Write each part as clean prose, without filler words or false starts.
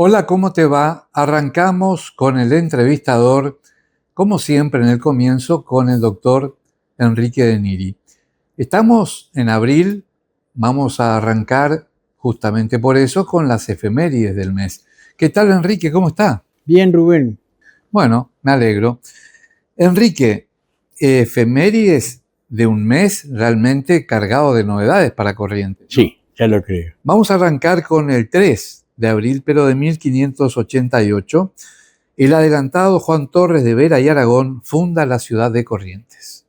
Hola, ¿cómo te va? Arrancamos con el entrevistador, como siempre en el comienzo, con el doctor Enrique de Niri. Estamos en abril, vamos a arrancar justamente por eso con las efemérides del mes. ¿Qué tal, Enrique? ¿Cómo está? Bien, Rubén. Bueno, me alegro. Enrique, efemérides de un mes realmente cargado de novedades para Corrientes, ¿no? Sí, ya lo creo. Vamos a arrancar con el 3 de abril, pero de 1588. El adelantado Juan Torres de Vera y Aragón funda la ciudad de Corrientes.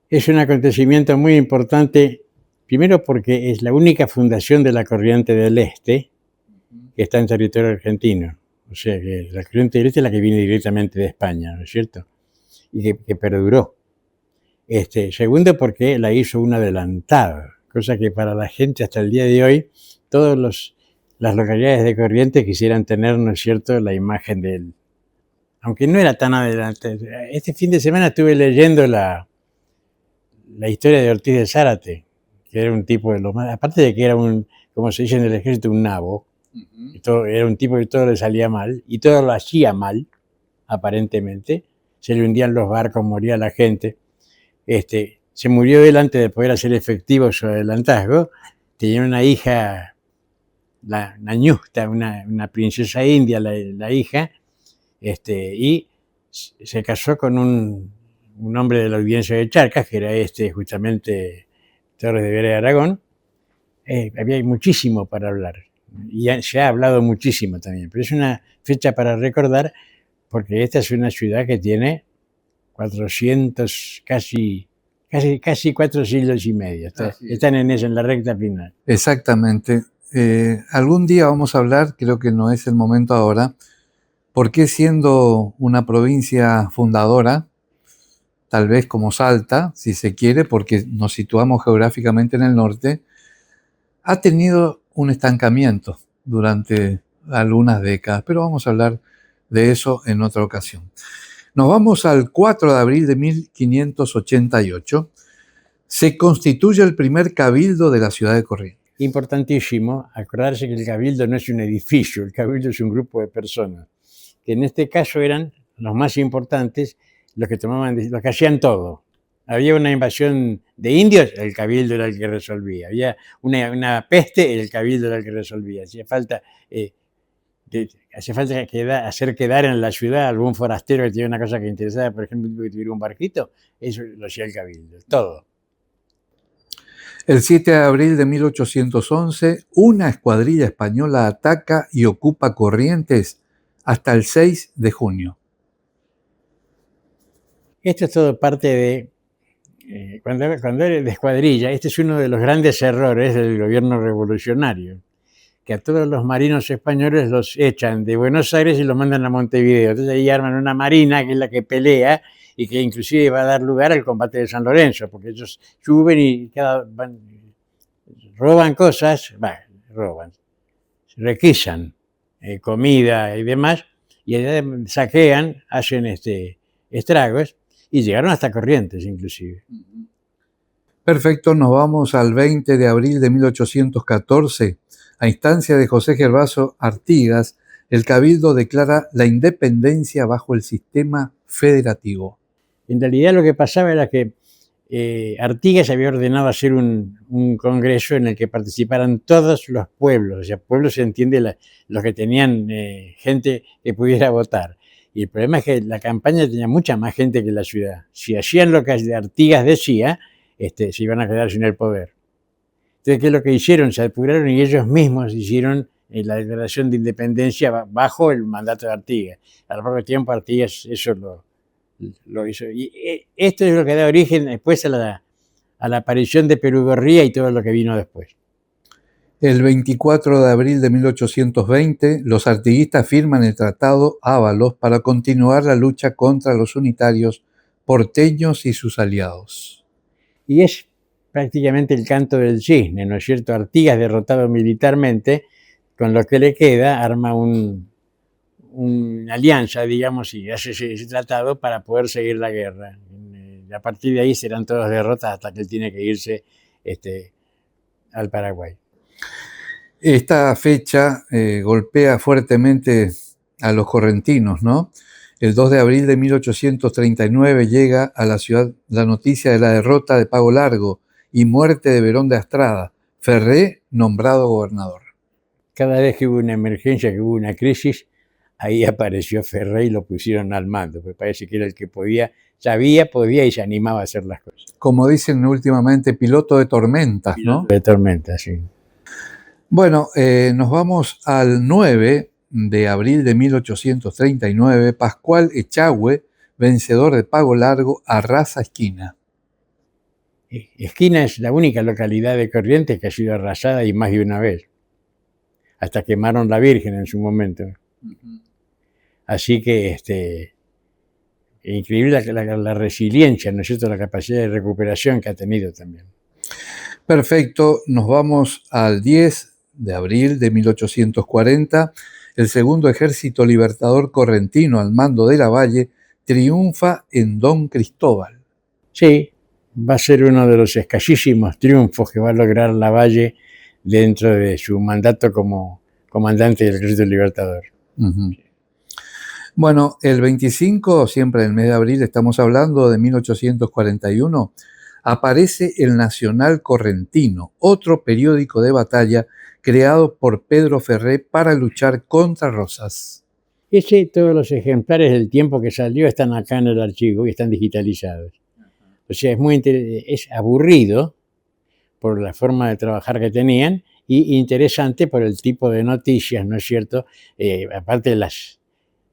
Es un acontecimiento muy importante, primero porque es la única fundación de la Corriente del Este que está en territorio argentino. O sea que la Corriente del Este es la que viene directamente de España, ¿no es cierto? Y que perduró. Segundo, porque la hizo un adelantado, cosa que para la gente hasta el día de hoy, las localidades de Corrientes quisieran tener, ¿no es cierto?, la imagen de él. Aunque no era tan adelante. Este fin de semana estuve leyendo la historia de Ortiz de Zárate, que era un tipo de lo más, aparte de que era como se dice en el ejército, un nabo, era un tipo que todo le salía mal, y todo lo hacía mal, aparentemente, se le hundían los barcos, moría la gente, se murió él antes de poder hacer efectivo su adelantazgo, tenía una hija, la Ñusta, una princesa india, la hija, y se casó con un hombre de la audiencia de Charcas, que era justamente Torres de Vera de Aragón. Había muchísimo para hablar, y se ha hablado muchísimo también, pero es una fecha para recordar, porque esta es una ciudad que tiene 400, casi 4 siglos y medio. Están en la recta final. Exactamente. Algún día vamos a hablar, creo que no es el momento ahora, por qué siendo una provincia fundadora, tal vez como Salta, si se quiere, porque nos situamos geográficamente en el norte, ha tenido un estancamiento durante algunas décadas, pero vamos a hablar de eso en otra ocasión. Nos vamos al 4 de abril de 1588. Se constituye el primer cabildo de la ciudad de Corrientes. Importantísimo acordarse que el cabildo no es un edificio, el cabildo es un grupo de personas, que en este caso eran los más importantes, los que hacían todo. Había una invasión de indios, el cabildo era el que resolvía. Había una peste, el cabildo era el que resolvía. Hacía falta hacer quedar en la ciudad algún forastero que tenía una cosa que interesaba, por ejemplo, que tuviera un barquito, eso lo hacía el cabildo, todo. El 7 de abril de 1811, una escuadrilla española ataca y ocupa Corrientes hasta el 6 de junio. Esto es todo parte de cuando eres de escuadrilla. Este es uno de los grandes errores del gobierno revolucionario, que a todos los marinos españoles los echan de Buenos Aires y los mandan a Montevideo. Entonces ahí arman una marina que es la que pelea y que inclusive va a dar lugar al combate de San Lorenzo, porque ellos suben y roban cosas, requisan comida y demás, y saquean, hacen estragos, y llegaron hasta Corrientes inclusive. Perfecto, nos vamos al 20 de abril de 1814. A instancia de José Gervaso Artigas, el Cabildo declara la independencia bajo el sistema federativo. En realidad lo que pasaba era que Artigas había ordenado hacer un congreso en el que participaran todos los pueblos. O sea, pueblos se entiende los que tenían gente que pudiera votar. Y el problema es que la campaña tenía mucha más gente que la ciudad. Si hacían lo que Artigas decía, se iban a quedar sin el poder. Entonces, ¿qué es lo que hicieron? Se apuraron y ellos mismos hicieron la declaración de independencia bajo el mandato de Artigas. Al poco tiempo Artigas eso lo hizo. Y esto es lo que da origen después a la aparición de Perugorría y todo lo que vino después. El 24 de abril de 1820, los artiguistas firman el Tratado Ábalos para continuar la lucha contra los unitarios porteños y sus aliados. Y es prácticamente el canto del cisne, ¿no es cierto? Artigas, derrotado militarmente, con lo que le queda, arma una alianza, digamos, y hace ese tratado para poder seguir la guerra. A partir de ahí serán todas derrotas hasta que él tiene que irse al Paraguay. Esta fecha golpea fuertemente a los correntinos, ¿no? El 2 de abril de 1839 llega a la ciudad la noticia de la derrota de Pago Largo y muerte de Berón de Astrada, Ferré nombrado gobernador. Cada vez que hubo una emergencia, que hubo una crisis, ahí apareció Ferré y lo pusieron al mando. Me parece que era el que podía, sabía, podía y se animaba a hacer las cosas. Como dicen últimamente, piloto de tormentas, ¿no? Piloto de tormenta, sí. Bueno, nos vamos al 9 de abril de 1839, Pascual Echagüe, vencedor de Pago Largo, arrasa Esquina. Esquina es la única localidad de Corrientes que ha sido arrasada y más de una vez. Hasta quemaron la Virgen en su momento. Así que increíble la resiliencia, ¿no es cierto?, la capacidad de recuperación que ha tenido también. Perfecto, nos vamos al 10 de abril de 1840. El segundo ejército libertador correntino al mando de Lavalle triunfa en Don Cristóbal. Sí, va a ser uno de los escasísimos triunfos que va a lograr Lavalle dentro de su mandato como comandante del ejército libertador. Bueno, el 25, siempre en el mes de abril, estamos hablando de 1841, aparece el Nacional Correntino, otro periódico de batalla creado por Pedro Ferré para luchar contra Rosas. Todos los ejemplares del tiempo que salió están acá en el archivo y están digitalizados. O sea, es aburrido por la forma de trabajar que tenían y interesante por el tipo de noticias, ¿no es cierto? Aparte de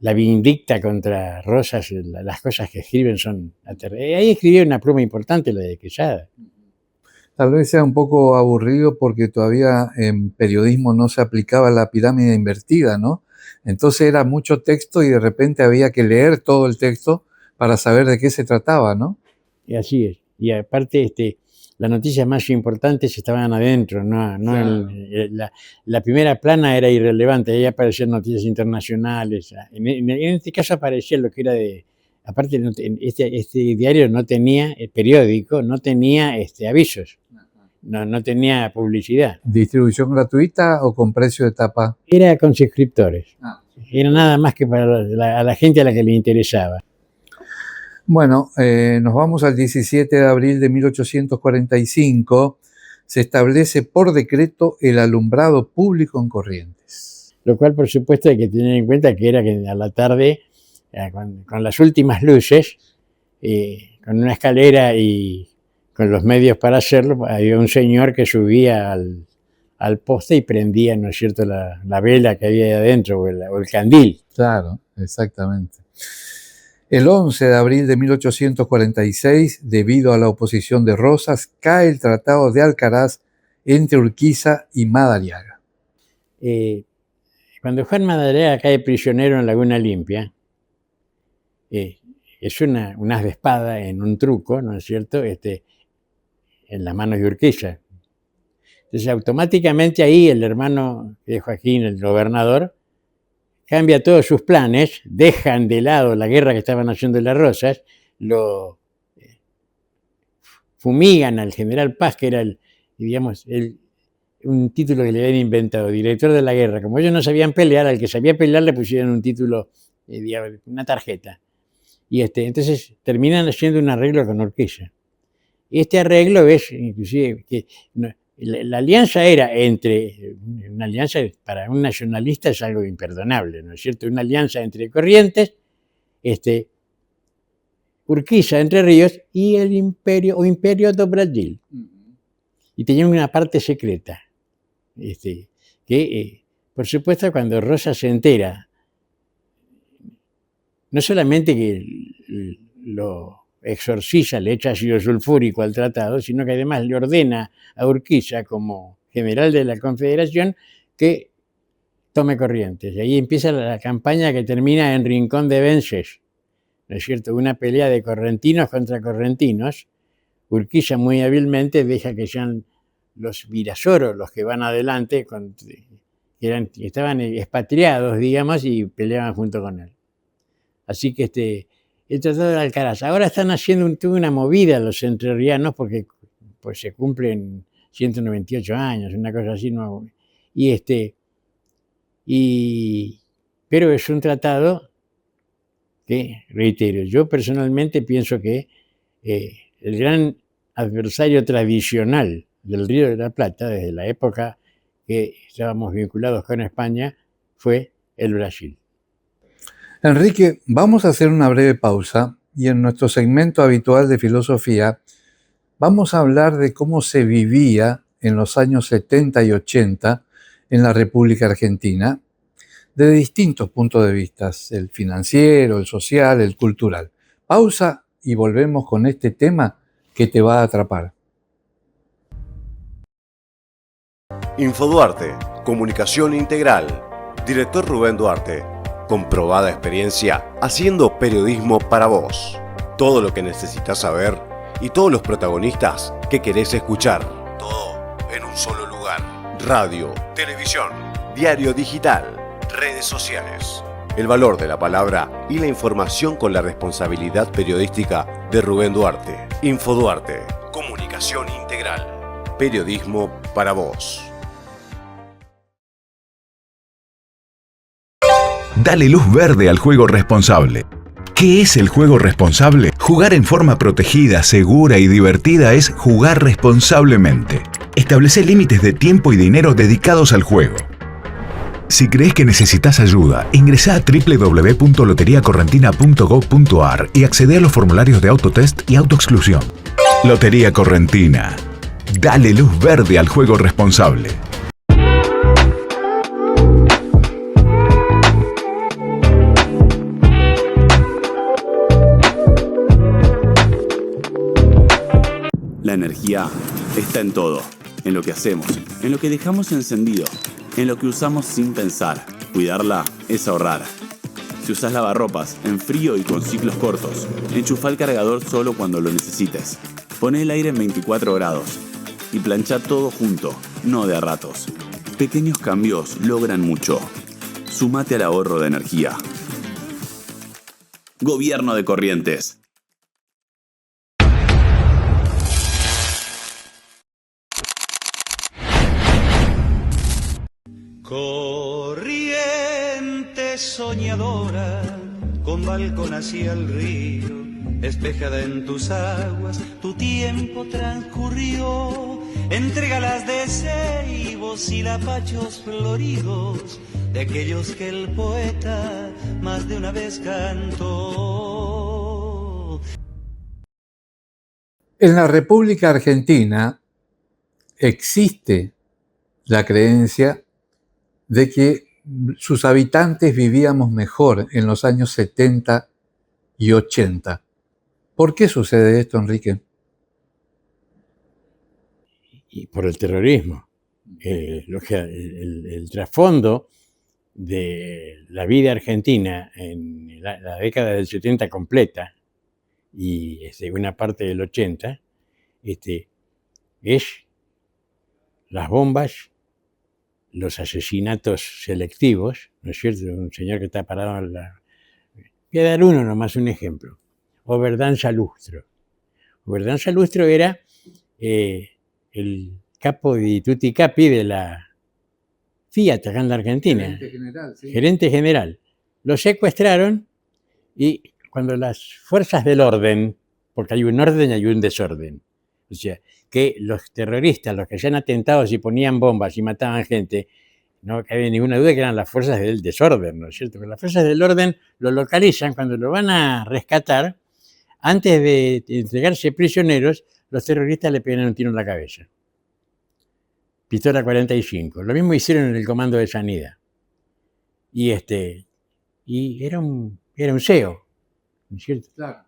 la vindicta contra Rosas, las cosas que escriben son aterradoras. Ahí escribió una pluma importante, la de Quesada. Tal vez sea un poco aburrido porque todavía en periodismo no se aplicaba la pirámide invertida, ¿no? Entonces era mucho texto y de repente había que leer todo el texto para saber de qué se trataba, ¿no? Y así es. Y aparte, las noticias más importantes estaban adentro, ¿no? Claro. La primera plana era irrelevante, ahí aparecían noticias internacionales. En este caso aparecía lo que era de... Aparte, este diario no tenía, el periódico, no tenía avisos, no tenía publicidad. ¿Distribución gratuita o con precio de tapa? Era con suscriptores. Era nada más que para a la gente a la que le interesaba. Bueno, nos vamos al 17 de abril de 1845. Se establece por decreto el alumbrado público en Corrientes. Lo cual, por supuesto, hay que tener en cuenta que era que a la tarde, con las últimas luces, con una escalera y con los medios para hacerlo, había un señor que subía al poste y prendía, ¿no es cierto?, la vela que había ahí adentro o el candil. Claro, exactamente. El 11 de abril de 1846, debido a la oposición de Rosas, cae el Tratado de Alcaraz entre Urquiza y Madariaga. Cuando Juan Madariaga cae prisionero en Laguna Limpia, es un as de espada en un truco, ¿no es cierto?, en las manos de Urquiza. Entonces, automáticamente ahí el hermano de Joaquín, el gobernador, cambia todos sus planes, dejan de lado la guerra que estaban haciendo las Rosas, lo fumigan al general Paz, que era un título que le habían inventado, director de la guerra. Como ellos no sabían pelear, al que sabía pelear le pusieron un título, una tarjeta. Y entonces terminan haciendo un arreglo con Urquiza. Este arreglo es, inclusive, que la alianza era una alianza para un nacionalista es algo imperdonable, ¿no es cierto? Una alianza entre Corrientes, Urquiza, Entre Ríos y el Imperio do Brasil. Y tenían una parte secreta, que, por supuesto, cuando Rosa se entera, no solamente que lo exorciza, le echa ácido sulfúrico al tratado, sino que además le ordena a Urquiza, como general de la Confederación, que tome Corrientes. Y ahí empieza la campaña que termina en Rincón de Vences, ¿no es cierto? Una pelea de correntinos contra correntinos. Urquiza muy hábilmente deja que sean los Virasoros los que van adelante, que estaban expatriados, digamos, y peleaban junto con él. Así que el Tratado de Alcaraz. Ahora están haciendo una movida los entrerrianos porque pues, se cumplen 198 años, una cosa así, ¿no? Pero es un tratado que, reitero, yo personalmente pienso que el gran adversario tradicional del Río de la Plata, desde la época que estábamos vinculados con España, fue el Brasil. Enrique, vamos a hacer una breve pausa y en nuestro segmento habitual de filosofía vamos a hablar de cómo se vivía en los años 70 y 80 en la República Argentina, desde distintos puntos de vista, el financiero, el social, el cultural. Pausa y volvemos con este tema que te va a atrapar. Infoduarte, comunicación integral. Director Rubén Duarte. Comprobada experiencia haciendo periodismo para vos. Todo lo que necesitas saber y todos los protagonistas que querés escuchar. Todo en un solo lugar. Radio, televisión, diario digital, redes sociales. El valor de la palabra y la información con la responsabilidad periodística de Rubén Duarte. Infoduarte, comunicación integral. Periodismo para vos. Dale luz verde al juego responsable. ¿Qué es el juego responsable? Jugar en forma protegida, segura y divertida es jugar responsablemente. Establece límites de tiempo y dinero dedicados al juego. Si crees que necesitas ayuda, ingresa a www.loteriacorrentina.gov.ar y accede a los formularios de autotest y autoexclusión. Lotería Correntina. Dale luz verde al juego responsable. La energía está en todo, en lo que hacemos, en lo que dejamos encendido, en lo que usamos sin pensar. Cuidarla es ahorrar. Si usas lavarropas en frío y con ciclos cortos, enchufa el cargador solo cuando lo necesites. Poné el aire en 24 grados y plancha todo junto, no de a ratos. Pequeños cambios logran mucho. Súmate al ahorro de energía. Gobierno de Corrientes. Corriente soñadora, con balcón hacia el río, espejada en tus aguas, tu tiempo transcurrió entre galas de ceibos y lapachos floridos, de aquellos que el poeta más de una vez cantó. En la República Argentina existe la creencia de que sus habitantes vivíamos mejor en los años 70 y 80. ¿Por qué sucede esto, Enrique? Y por el terrorismo. El trasfondo de la vida argentina en la década del 70 completa y una parte del 80 es las bombas, los asesinatos selectivos, ¿no es cierto? Un señor que está parado en la... Voy a dar uno nomás, un ejemplo. Oberdanza Lustro. Oberdanza Lustro era el capo di tutti capi de la Fiat acá en la Argentina. Gerente general, sí. Gerente general. Lo secuestraron y cuando las fuerzas del orden, porque hay un orden y hay un desorden, o sea, que los terroristas, los que hacían atentados y ponían bombas y mataban gente, no cabe ninguna duda que eran las fuerzas del desorden, ¿no es cierto? Pero las fuerzas del orden lo localizan cuando lo van a rescatar. Antes de entregarse prisioneros, los terroristas le pegan un tiro en la cabeza. Pistola 45. Lo mismo hicieron en el Comando de Sanidad. Y era un CEO, ¿no es cierto? Claro.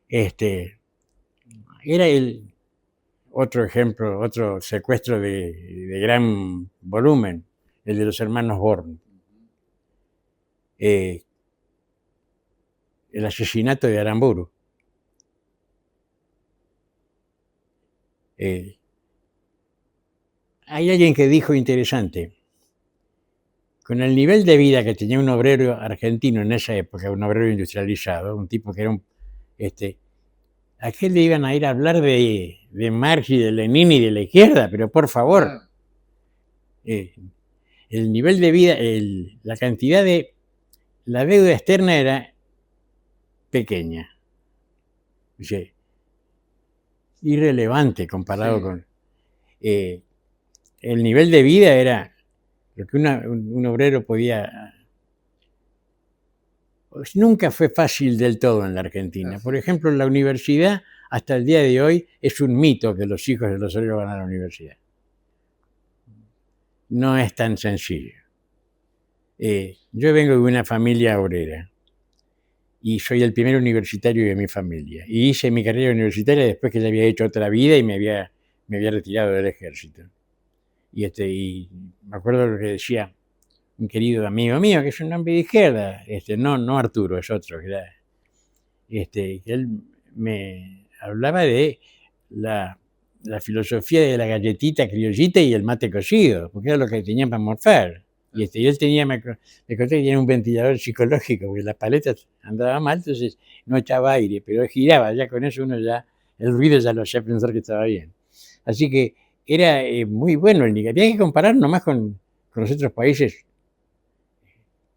Era otro ejemplo, otro secuestro de gran volumen, el de los hermanos Born. El asesinato de Aramburu. Hay alguien que dijo interesante, con el nivel de vida que tenía un obrero argentino en esa época, un obrero industrializado, un tipo que era ¿a qué le iban a ir a hablar de Marx y de Lenin y de la izquierda? Pero por favor, el nivel de vida, la cantidad de... La deuda externa era pequeña. O sea, irrelevante comparado Sí. con... el nivel de vida era lo que un obrero podía... Nunca fue fácil del todo en la Argentina. Así Por es. ejemplo, la universidad, hasta el día de hoy, es un mito que los hijos de los obreros van a la universidad. No es tan sencillo. Yo vengo de una familia obrera y soy el primer universitario de mi familia. Y hice mi carrera universitaria después que ya había hecho otra vida y me había retirado del ejército. Y me acuerdo lo que decía un querido amigo mío, que es un hombre de izquierda, no Arturo, es otro, que él me hablaba de la filosofía de la galletita criollita y el mate cocido, porque era lo que tenían para morfar. Y él tenía, me conté que tenía un ventilador psicológico, porque la paleta andaba mal, entonces no echaba aire, pero giraba, ya con eso el ruido ya lo hacía pensar que estaba bien. Así que era muy bueno el Nicaragua. Había que comparar nomás con los otros países.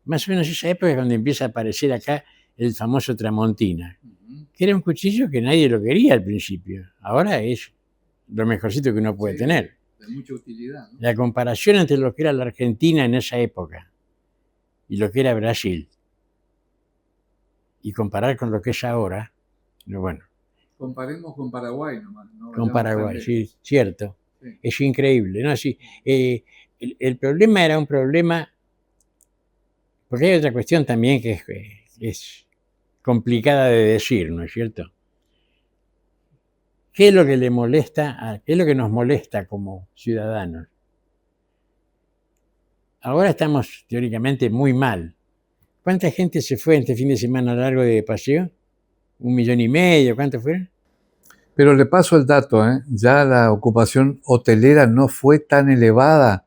Más o menos esa época cuando empieza a aparecer acá el famoso Tramontina, que era un cuchillo que nadie lo quería al principio. Ahora es lo mejorcito que uno puede tener. De mucha utilidad, ¿no? La comparación entre lo que era la Argentina en esa época y lo que era Brasil, y comparar con lo que es ahora, bueno, Comparemos con Paraguay nomás. No con vayamos Paraguay, tan sí, cierto. Sí. Es increíble, ¿no? Sí, el problema era un problema, porque hay otra cuestión también que es complicada de decir, ¿no es cierto? ¿Qué es lo que le molesta, qué es lo que nos molesta como ciudadanos? Ahora estamos teóricamente muy mal. ¿Cuánta gente se fue este fin de semana largo de paseo? 1,5 millones, ¿cuántos fueron? Pero le paso el dato, ¿eh? Ya la ocupación hotelera no fue tan elevada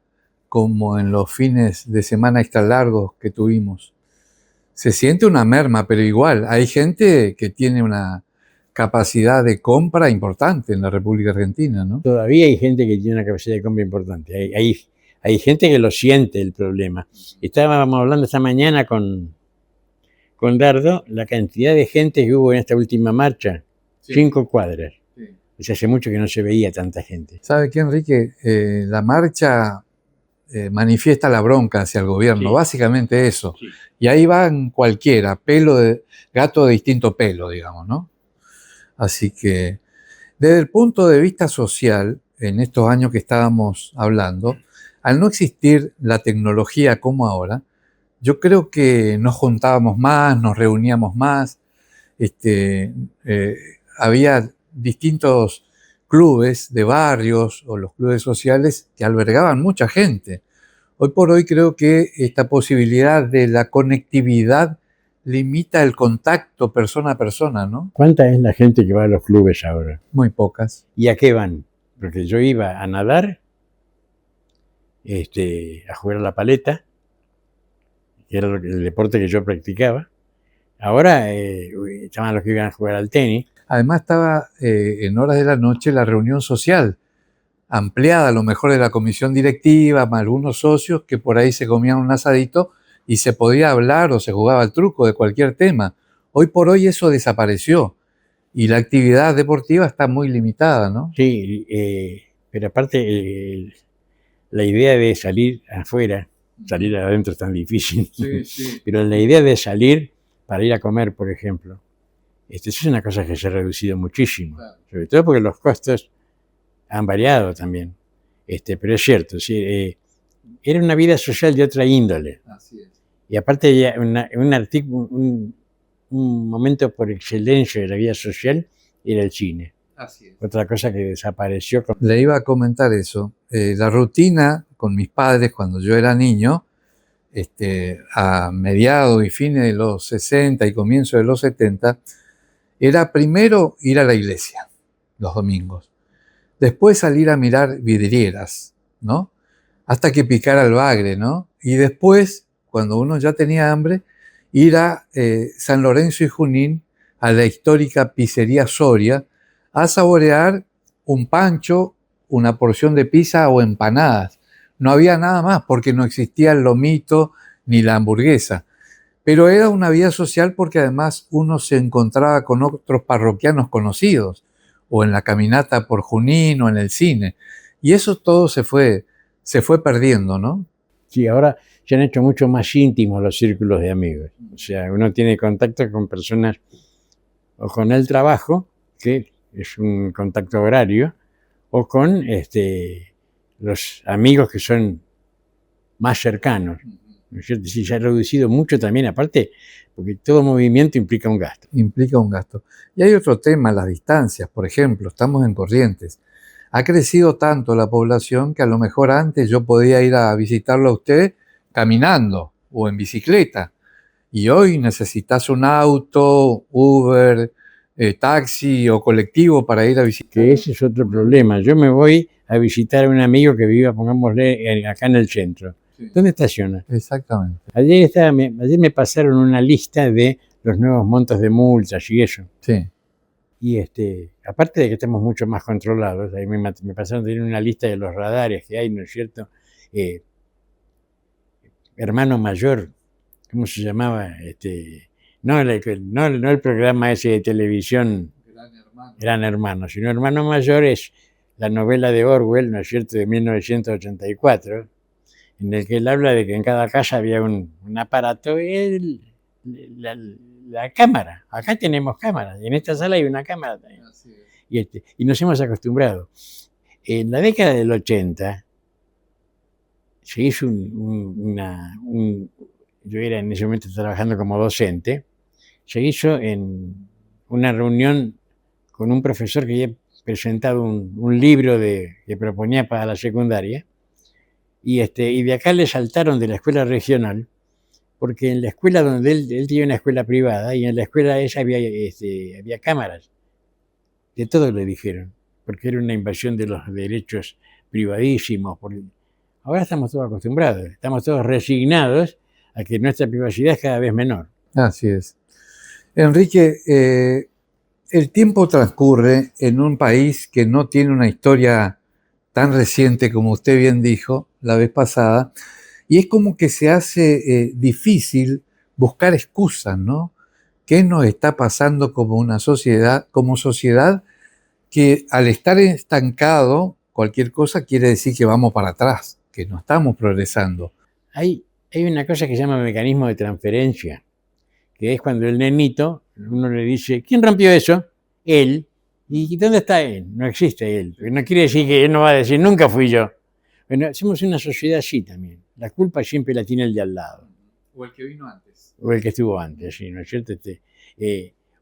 como en los fines de semana extra largos que tuvimos. Se siente una merma, pero igual, hay gente que tiene una capacidad de compra importante en la República Argentina, ¿no? Todavía hay gente que tiene una capacidad de compra importante. Hay gente que lo siente el problema. Estábamos hablando esta mañana con Dardo, la cantidad de gente que hubo en esta última marcha, 5 cuadras. Sí. Pues hace mucho que no se veía tanta gente. ¿Sabe qué, Enrique? La marcha manifiesta la bronca hacia el gobierno, Sí. básicamente eso. Sí. Y ahí van cualquiera, gato de distinto pelo, digamos, ¿no? Así que, desde el punto de vista social, en estos años que estábamos hablando, al no existir la tecnología como ahora, yo creo que nos juntábamos más, nos reuníamos más, había distintos clubes de barrios o los clubes sociales que albergaban mucha gente. Hoy por hoy creo que esta posibilidad de la conectividad limita el contacto persona a persona, ¿no? ¿Cuánta es la gente que va a los clubes ahora? Muy pocas. ¿Y a qué van? Porque yo iba a nadar, a jugar a la paleta, que era el deporte que yo practicaba. Ahora estaban los que iban a jugar al tenis. Además estaba en horas de la noche la reunión social, ampliada a lo mejor de la comisión directiva, más algunos socios que por ahí se comían un asadito y se podía hablar o se jugaba al truco de cualquier tema. Hoy por hoy eso desapareció y la actividad deportiva está muy limitada, ¿no? Sí, pero aparte la idea de salir afuera, salir adentro es tan difícil, sí. pero la idea de salir para ir a comer, por ejemplo, eso es una cosa que se ha reducido muchísimo, Claro. sobre todo porque los costos han variado también. Pero es cierto, sí, era una vida social de otra índole. Así es. Y aparte, un momento por excelencia de la vida social era el cine. Así es. Otra cosa que desapareció. Le iba a comentar eso. La rutina con mis padres cuando yo era niño, a mediados y fines de los 60 y comienzos de los 70, era primero ir a la iglesia los domingos, después salir a mirar vidrieras, ¿no? Hasta que picara el bagre, ¿no? Y después, cuando uno ya tenía hambre, ir a San Lorenzo y Junín, a la histórica pizzería Soria, a saborear un pancho, una porción de pizza o empanadas. No había nada más porque no existía el lomito ni la hamburguesa. Pero era una vida social porque además uno se encontraba con otros parroquianos conocidos, o en la caminata por Junín o en el cine. Y eso todo se fue perdiendo, ¿no? Sí, ahora se han hecho mucho más íntimos los círculos de amigos. O sea, uno tiene contacto con personas o con el trabajo, que es un contacto horario, o con los amigos que son más cercanos. ¿No es cierto? Sí, se ha reducido mucho también, aparte, porque todo movimiento implica un gasto. Implica un gasto. Y hay otro tema, las distancias. Por ejemplo, estamos en Corrientes. Ha crecido tanto la población que a lo mejor antes yo podía ir a visitarlo a usted caminando o en bicicleta. Y hoy necesitas un auto, Uber, taxi o colectivo para ir a visitar. Que ese es otro problema. Yo me voy a visitar a un amigo que vive, pongámosle, acá en el centro. Sí. ¿Dónde estaciona? Exactamente. Ayer me pasaron una lista de los nuevos montos de multas y eso. Sí. Y aparte de que estamos mucho más controlados, ahí me pasaron también una lista de los radares que hay, ¿no es cierto? Hermano Mayor, ¿cómo se llamaba? No el programa ese de televisión Gran Hermano, sino Hermano Mayor es la novela de Orwell, ¿no es cierto?, de 1984, en el que él habla de que en cada casa había un aparato, la cámara. Acá tenemos cámaras, y en esta sala hay una cámara también. Y nos hemos acostumbrado. En la década del 80 se hizo yo era en ese momento trabajando como docente, se hizo en una reunión con un profesor que había presentado un libro que proponía para la secundaria, y de acá le saltaron de la escuela regional, porque en la escuela donde él tenía una escuela privada, y en la escuela esa había cámaras. De todo le dijeron, porque era una invasión de los derechos privadísimos. Ahora estamos todos acostumbrados, estamos todos resignados a que nuestra privacidad es cada vez menor. Así es. Enrique, el tiempo transcurre en un país que no tiene una historia tan reciente como usted bien dijo la vez pasada, y es como que se hace difícil buscar excusas, ¿no? ¿Qué nos está pasando como sociedad que al estar estancado, cualquier cosa quiere decir que vamos para atrás, que no estamos progresando? Hay una cosa que se llama mecanismo de transferencia, que es cuando el nenito, uno le dice, ¿quién rompió eso? Él. ¿Y dónde está él? No existe él. Porque no quiere decir que él no va a decir, nunca fui yo. Bueno, somos una sociedad así también. La culpa siempre la tiene el de al lado. O el que vino antes. O el que estuvo antes, sí, ¿no es cierto?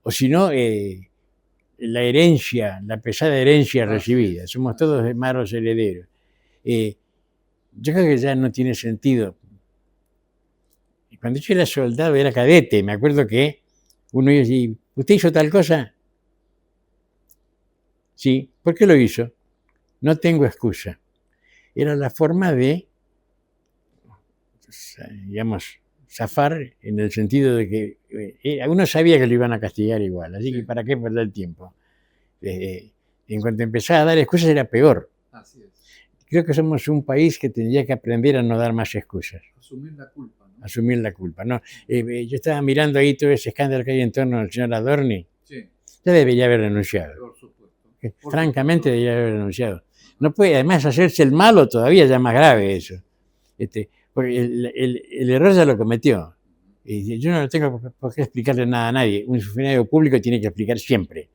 O si no, la herencia, la pesada herencia recibida. Somos todos malos herederos. Yo creo que ya no tiene sentido. Cuando yo era soldado, era cadete, me acuerdo que uno iba a decir, ¿usted hizo tal cosa? Sí, ¿por qué lo hizo? No tengo excusa. Era la forma de, digamos, zafar en el sentido de que uno sabía que lo iban a castigar igual, así que ¿para qué perder el tiempo? En cuanto empezaba a dar excusas era peor. Así es. Creo que somos un país que tendría que aprender a no dar más excusas. Asumir la culpa, ¿no? Asumir la culpa, ¿no? Yo estaba mirando ahí todo ese escándalo que hay en torno al señor Adorni. Sí. Ya debería haber renunciado. Por supuesto. Francamente debería haber renunciado. No puede además hacerse el malo todavía, ya más grave eso. Porque el error ya lo cometió. Y yo no tengo por qué explicarle nada a nadie. Un funcionario público tiene que explicar siempre.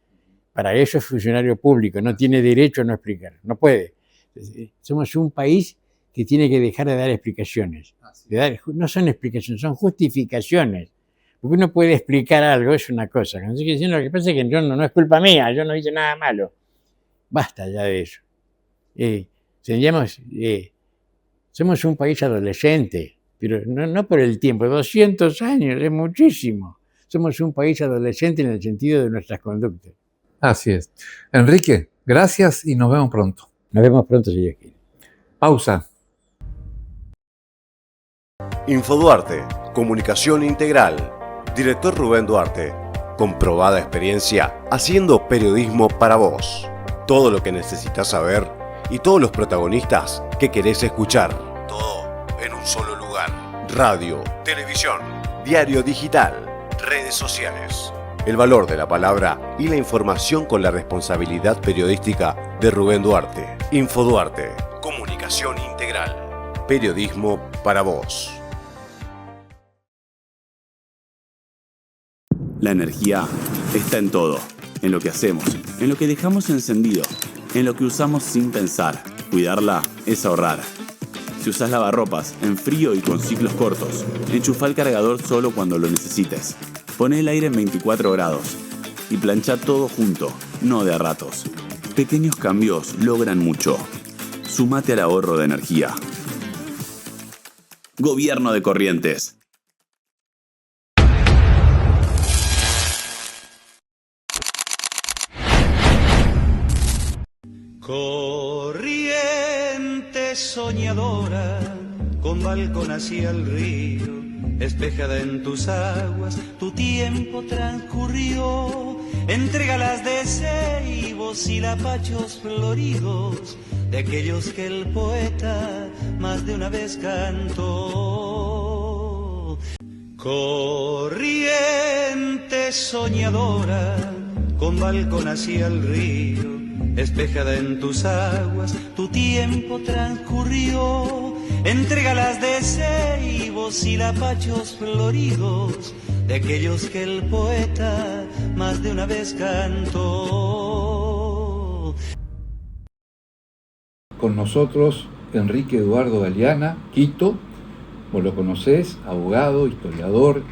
Para eso es funcionario público, no tiene derecho a no explicar. No puede. Somos un país que tiene que dejar de dar explicaciones. No son explicaciones, son justificaciones. Porque uno puede explicar algo, es una cosa. Así que lo que pasa es que no es culpa mía, yo no hice nada malo. Basta ya de eso. Somos un país adolescente, pero no por el tiempo, 200 años, es muchísimo. Somos un país adolescente en el sentido de nuestras conductas. Así es. Enrique, gracias y nos vemos pronto. Nos vemos pronto, si Dios quiere. Pausa. Infoduarte, comunicación integral. Director Rubén Duarte. Comprobada experiencia haciendo periodismo para vos. Todo lo que necesitas saber y todos los protagonistas que querés escuchar. todo en un solo lugar. Radio, televisión, diario digital, redes sociales. El valor de la palabra y la información con la responsabilidad periodística de Rubén Duarte. InfoDuarte, comunicación integral. Periodismo para vos. La energía está en todo, en lo que hacemos, en lo que dejamos encendido, en lo que usamos sin pensar. Cuidarla es ahorrar. Si usas lavarropas en frío y con ciclos cortos, enchufa el cargador solo cuando lo necesites. Poné el aire en 24 grados y plancha todo junto, no de a ratos. Pequeños cambios logran mucho. Súmate al ahorro de energía. Gobierno de Corrientes. Corriente soñadora, con balcón hacia el río, espejada en tus aguas, tu tiempo transcurrió entre galas de ceibos y lapachos floridos, de aquellos que el poeta más de una vez cantó. Corriente soñadora, con balcón hacia el río, espejada en tus aguas, tu tiempo transcurrió entre galas de ceibos y lapachos floridos, de aquellos que el poeta más de una vez cantó. Con nosotros Enrique Eduardo Galeana, Quito, vos lo conocés, abogado, historiador,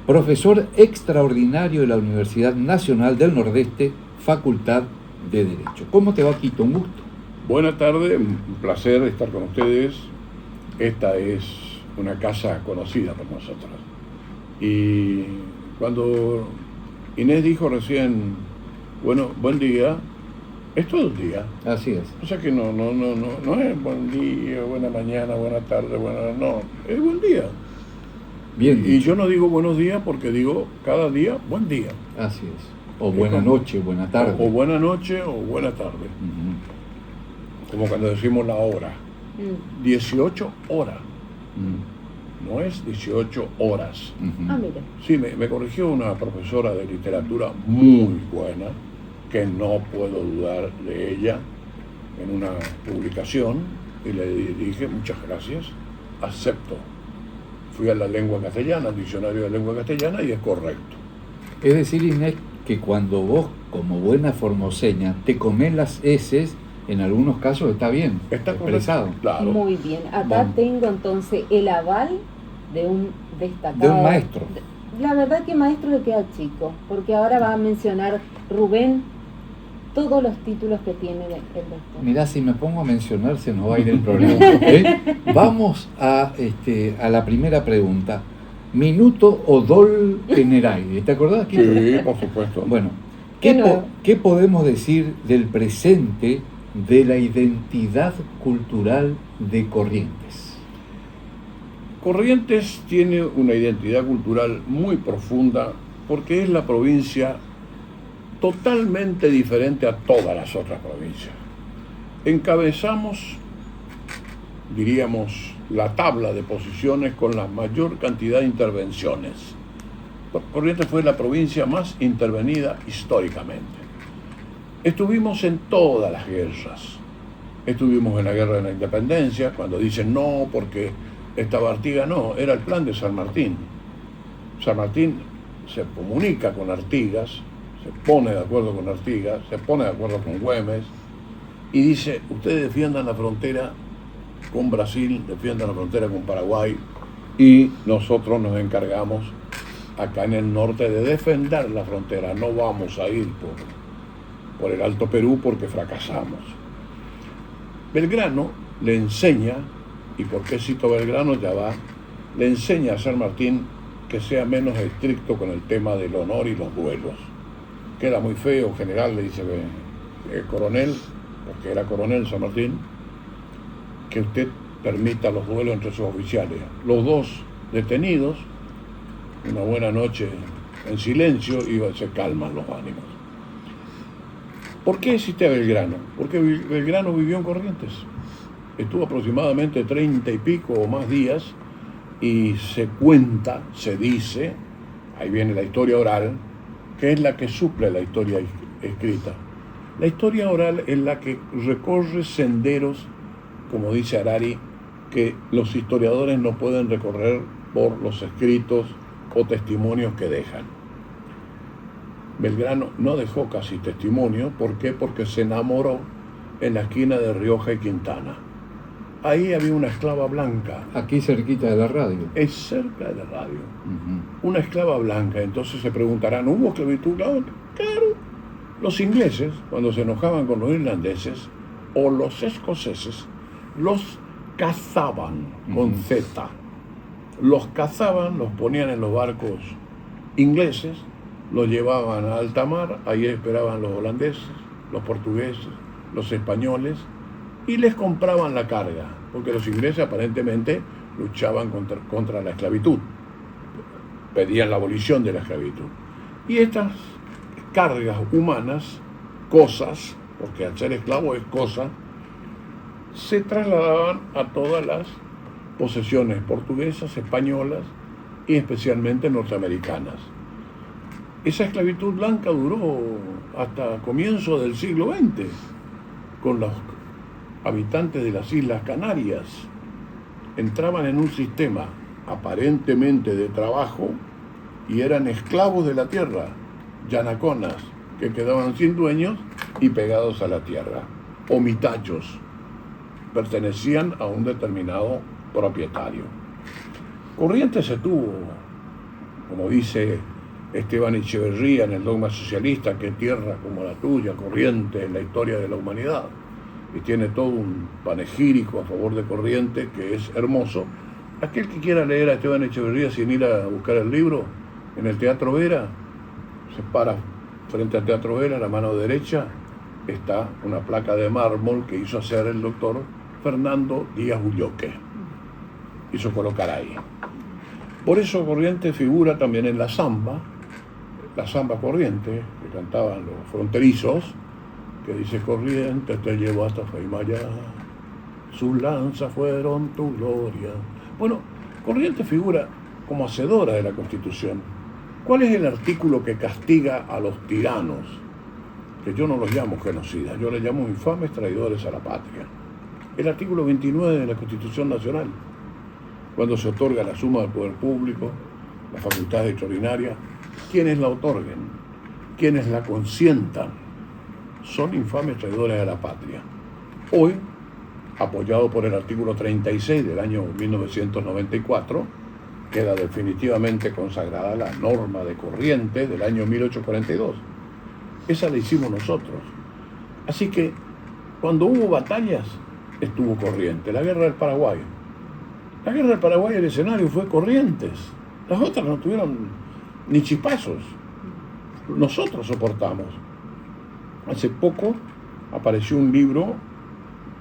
profesor extraordinario de la Universidad Nacional del Nordeste, Facultad de Derecho. ¿Cómo te va, Quito? Un gusto. Buenas tardes, un placer estar con ustedes. Esta es una casa conocida por nosotros. Y cuando Inés dijo recién, bueno, buen día, es todo el día. Así es. O sea que no es buen día, buena mañana, buena tarde, no, es buen día. Bien dicho. Y yo no digo buenos días porque digo cada día buen día. Así es. O buena noche, buena tarde. O buena noche o buena tarde. Como cuando decimos la hora. 18 horas. No es 18 horas. Ah, mira. Sí, me corrigió una profesora de literatura muy buena, que no puedo dudar de ella, en una publicación, y le dije, muchas gracias, acepto. Fui a la lengua castellana, al diccionario de lengua castellana, y es correcto. Es decir, Inés, que cuando vos, como buena formoseña, te comés las heces, en algunos casos está bien, Está expresado. correcto, claro. Muy bien. Acá Bueno. tengo entonces el aval de un destacado. De un maestro. La verdad que maestro le queda chico, porque ahora va a mencionar Rubén todos los títulos que tiene el doctor. Mirá, si me pongo a mencionar se nos va a ir el programa. ¿Eh? Vamos a la primera pregunta. Minuto o dol generae. ¿Te acordás? Sí, por supuesto. Bueno, Qué nuevo. ¿qué podemos decir del presente de la identidad cultural de Corrientes? Corrientes tiene una identidad cultural muy profunda porque es la provincia totalmente diferente a todas las otras provincias. Encabezamos, diríamos, la tabla de posiciones con la mayor cantidad de intervenciones. Corrientes fue la provincia más intervenida históricamente. Estuvimos en todas las guerras. Estuvimos en la Guerra de la Independencia, cuando dicen no, porque estaba Artigas, no, era el plan de San Martín. San Martín se comunica con Artigas, se pone de acuerdo con Artigas, se pone de acuerdo con Güemes, y dice, ustedes defiendan la frontera con Brasil, defiendan la frontera con Paraguay, y nosotros nos encargamos acá en el norte de defender la frontera. No vamos a ir por el Alto Perú porque fracasamos. Belgrano le enseña, y por qué cito Belgrano ya va, le enseña a San Martín que sea menos estricto con el tema del honor y los duelos. Queda muy feo, general, le dice coronel, porque era coronel San Martín, que usted permita los duelos entre sus oficiales. Los dos detenidos, una buena noche en silencio, y se calman los ánimos. ¿Por qué cité a Belgrano? Porque Belgrano vivió en Corrientes. estuvo aproximadamente 30 y pico o más días, y se cuenta, se dice, ahí viene la historia oral, que es la que suple la historia escrita. La historia oral es la que recorre senderos, como dice Harari, que los historiadores no pueden recorrer por los escritos o testimonios que dejan. Belgrano no dejó casi testimonio. ¿Por qué? Porque se enamoró en la esquina de Rioja y Quintana. Ahí había una esclava blanca. Aquí cerquita de la radio. Es cerca de la radio. Una esclava blanca. Entonces se preguntarán, ¿hubo esclavitud? Claro. Los ingleses, cuando se enojaban con los irlandeses o los escoceses, los cazaban con Z. Los cazaban, los ponían en los barcos ingleses, los llevaban a alta mar, ahí esperaban los holandeses, los portugueses, los españoles, y les compraban la carga, porque los ingleses aparentemente luchaban contra la esclavitud, pedían la abolición de la esclavitud. Y estas cargas humanas, cosas, porque al ser esclavo es cosa, se trasladaban a todas las posesiones portuguesas, españolas y especialmente norteamericanas. Esa esclavitud blanca duró hasta comienzo del siglo XX, con los habitantes de las Islas Canarias. Entraban en un sistema aparentemente de trabajo y eran esclavos de la tierra, yanaconas, que quedaban sin dueños y pegados a la tierra, o mitachos, pertenecían a un determinado propietario. Corrientes se tuvo, como dice Esteban Echeverría en el Dogma Socialista, que tierra como la tuya, Corrientes, en la historia de la humanidad, y tiene todo un panegírico a favor de Corrientes que es hermoso. Aquel que quiera leer a Esteban Echeverría sin ir a buscar el libro, en el Teatro Vera, se para frente al Teatro Vera, a la mano derecha está una placa de mármol que hizo hacer el doctor Fernando Díaz Ulloque, hizo colocar ahí. Por eso Corrientes figura también en la samba Corrientes, que cantaban los fronterizos, que dice: Corrientes te llevó hasta Feimayá, sus lanzas fueron tu gloria. Bueno, Corrientes figura como hacedora de la Constitución. ¿Cuál es el artículo que castiga a los tiranos? Que yo no los llamo genocidas, yo les llamo infames traidores a la patria. El artículo 29 de la Constitución Nacional, cuando se otorga la suma del poder público, las facultades extraordinarias, quienes la otorguen, quienes la consientan, son infames traidores a la patria. Hoy, apoyado por el artículo 36 del año 1994, queda definitivamente consagrada la norma de Corrientes del año 1842. Esa la hicimos nosotros. Así que, cuando hubo batallas, estuvo Corrientes. La guerra del Paraguay. La guerra del Paraguay, el escenario fue Corrientes. Las otras no tuvieron ni chispazos. Nosotros soportamos. Hace poco apareció un libro,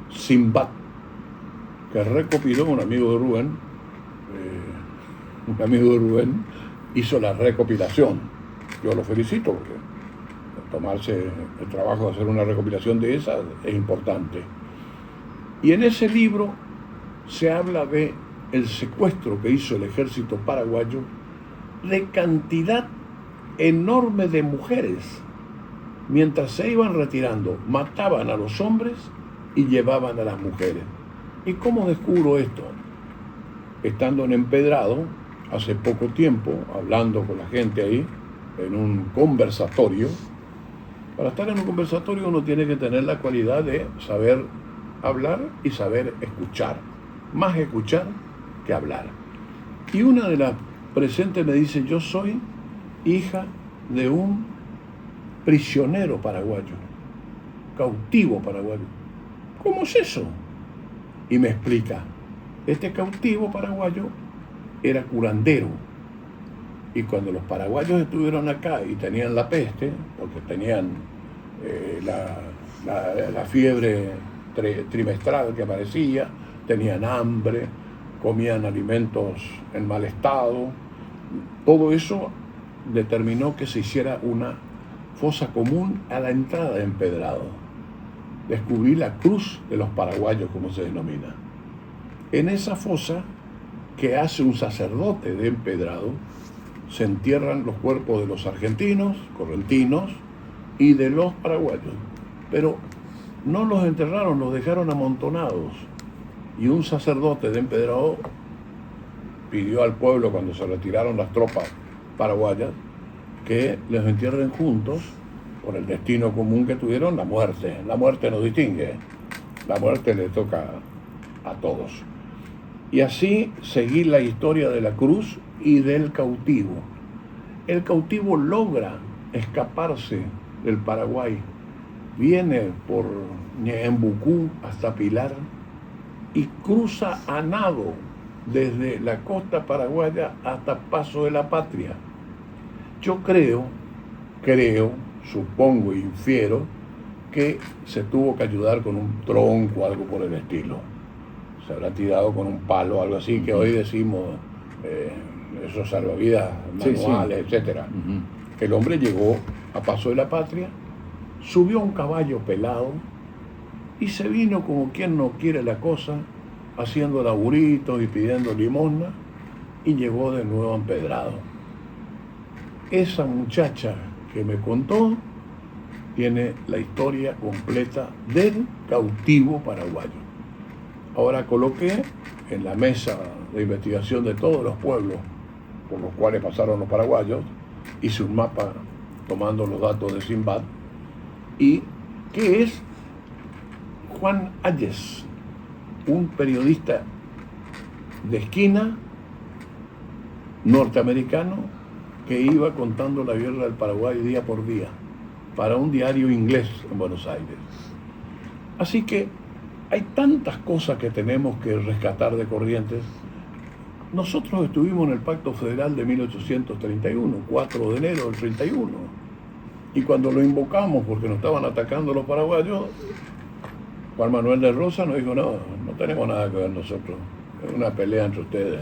Simbad, que recopiló un amigo de Rubén. Un amigo de Rubén hizo la recopilación. Yo lo felicito porque tomarse el trabajo de hacer una recopilación de esa es importante. Y en ese libro se habla de el secuestro que hizo el ejército paraguayo de cantidad enorme de mujeres. Mientras se iban retirando, mataban a los hombres y llevaban a las mujeres. ¿Y cómo descubro esto? Estando en Empedrado, hace poco tiempo, hablando con la gente ahí, en un conversatorio. Para estar en un conversatorio uno tiene que tener la cualidad de saber hablar y saber escuchar. Más escuchar que hablar. Y una de las presentes me dice: yo soy hija de un prisionero paraguayo, cautivo paraguayo. ¿Cómo es eso? Y me explica: este cautivo paraguayo era curandero, y cuando los paraguayos estuvieron acá y tenían la peste, porque tenían la fiebre trimestral que aparecía, tenían hambre, comían alimentos en mal estado, todo eso determinó que se hiciera una fosa común a la entrada de Empedrado. descubrí la cruz de los paraguayos, como se denomina. En esa fosa que hace un sacerdote de Empedrado, se entierran los cuerpos de los argentinos, correntinos, y de los paraguayos. Pero no los enterraron, los dejaron amontonados. Y un sacerdote de Empedrado pidió al pueblo, cuando se retiraron las tropas paraguayas, que los entierren juntos por el destino común que tuvieron, la muerte. La muerte no distingue, la muerte le toca a todos. Y así seguí la historia de la cruz y del cautivo. El cautivo logra escaparse del Paraguay, viene por Ñeembucú hasta Pilar y cruza a nado desde la costa paraguaya hasta Paso de la Patria. Yo creo, supongo y infiero que se tuvo que ayudar con un tronco o algo por el estilo. Se habrá tirado con un palo, algo así, que hoy decimos esos salvavidas manuales, sí. Etcétera. El hombre llegó a Paso de la Patria, subió a un caballo pelado y se vino como quien no quiere la cosa, haciendo laburitos y pidiendo limosna, y llegó de nuevo a Empedrado. Esa muchacha que me contó tiene la historia completa del cautivo paraguayo. Ahora coloqué en la mesa de investigación de todos los pueblos por los cuales pasaron los paraguayos, hice un mapa tomando los datos de Sinbad, y que es Juan Ayes, un periodista de esquina norteamericano que iba contando la guerra del Paraguay día por día para un diario inglés en Buenos Aires. Así que hay tantas cosas que tenemos que rescatar de Corrientes. Nosotros estuvimos en el Pacto Federal de 1831, 4 de enero del 31, y cuando lo invocamos porque nos estaban atacando los paraguayos, Juan Manuel de Rosa nos dijo, no tenemos nada que ver nosotros, es una pelea entre ustedes.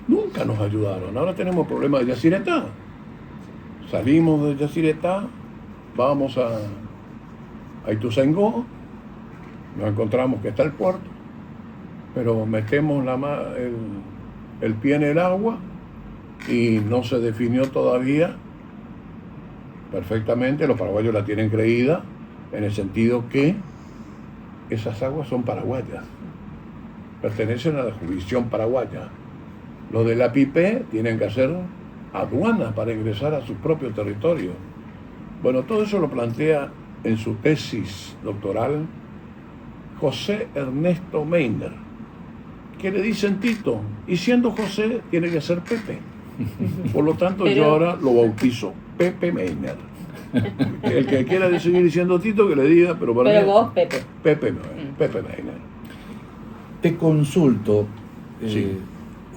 Nunca nos ayudaron. Ahora tenemos problemas de Yacyretá. Salimos de Yacyretá, vamos a Ituzaingó, nos encontramos que está el puerto, pero metemos el pie en el agua y no se definió todavía perfectamente. Los paraguayos la tienen creída en el sentido que esas aguas son paraguayas, pertenecen a la jurisdicción paraguaya. Los de la PIPE tienen que hacer aduanas para ingresar a su propio territorio. Bueno, todo eso lo plantea en su tesis doctoral José Ernesto Meiner, que le dicen Tito, y siendo José tiene que ser Pepe. Por lo tanto, yo ahora lo bautizo Pepe Meiner. El que quiera seguir diciendo Tito, que le diga, pero para pero mí, vos, Pepe. Pepe Meiner. Te consulto, Sí.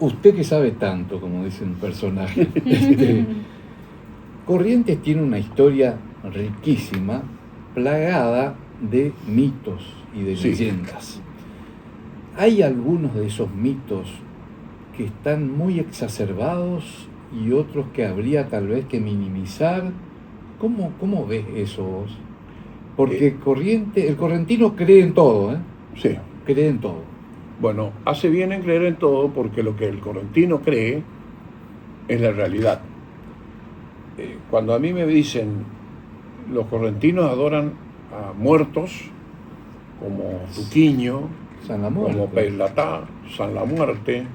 Usted que sabe tanto, como dice un personaje, Corrientes tiene una historia riquísima, plagada de mitos y de Sí. leyendas. Hay algunos de esos mitos que están muy exacerbados y otros que habría tal vez que minimizar. ¿Cómo ves eso vos? Porque el correntino cree en todo, ¿eh? Sí. Cree en todo. Bueno, hace bien en creer en todo, porque lo que el correntino cree es la realidad. Cuando a mí me dicen los correntinos adoran a muertos como Tuquiño, San la Muerte, como Peilatá, San la Muerte,